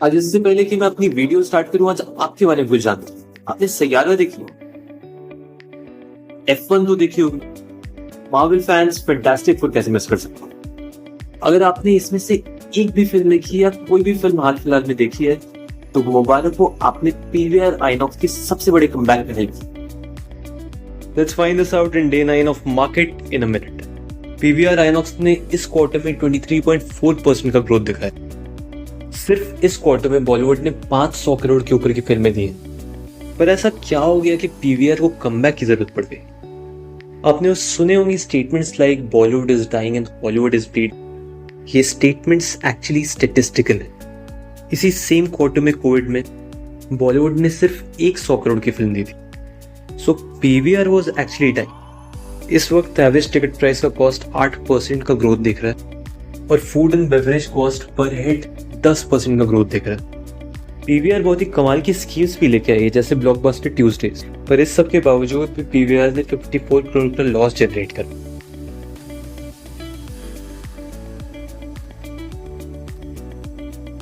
आज इससे पहले कि मैं अपनी वीडियो स्टार्ट करूं, आज आपके बारे में कुछ जानता हूं। आपने सैयारा देखी? F1 तो देखी होगी। मार्वल फैंस फैंटास्टिक फोर कैसे मिस कर सकते हैं? अगर आपने इसमें से एक भी फिल्म देखी या कोई भी फिल्म हाल फिलहाल में देखी है तो मुबारक हो, आपने पीवीआर आइनॉक्स की सबसे बड़े कमबैक में हेल्प की। Let's find this out in day 9 of market in a minute. PVR Inox ने इस क्वार्टर में 23.4% का ग्रोथ दिखाया। सिर्फ इस क्वार्टर में बॉलीवुड ने 500 करोड़ के ऊपर की फिल्में दी हैं। पर ऐसा क्या हो गया कि पीवीआर को कमबैक की जरूरत पड़ गई? आपने सुने होंगे statements like Bollywood is dying and Hollywood is bleeding. ये स्टेटमेंट्स एक्चुअली स्टैटिस्टिकल है। इसी सेम क्वार्टर में कोविड में बॉलीवुड ने सिर्फ 100 करोड़ की फिल्म दी थी। सो पीवीआर वाज एक्चुअली डाइंग। इस वक्त एवरेज टिकट प्राइस का कॉस्ट 8% का ग्रोथ दिख रहा है और food and beverage cost per head 10% का ग्रोथ दिख रहा है। पीवीआर बहुत ही कमाल की स्कीम्स भी लेके आई है, जैसे ब्लॉकबस्टर ट्यूसडेज। पर इस सब के बावजूद भी पीवीआर ने 54 करोड़ का लॉस जनरेट करा।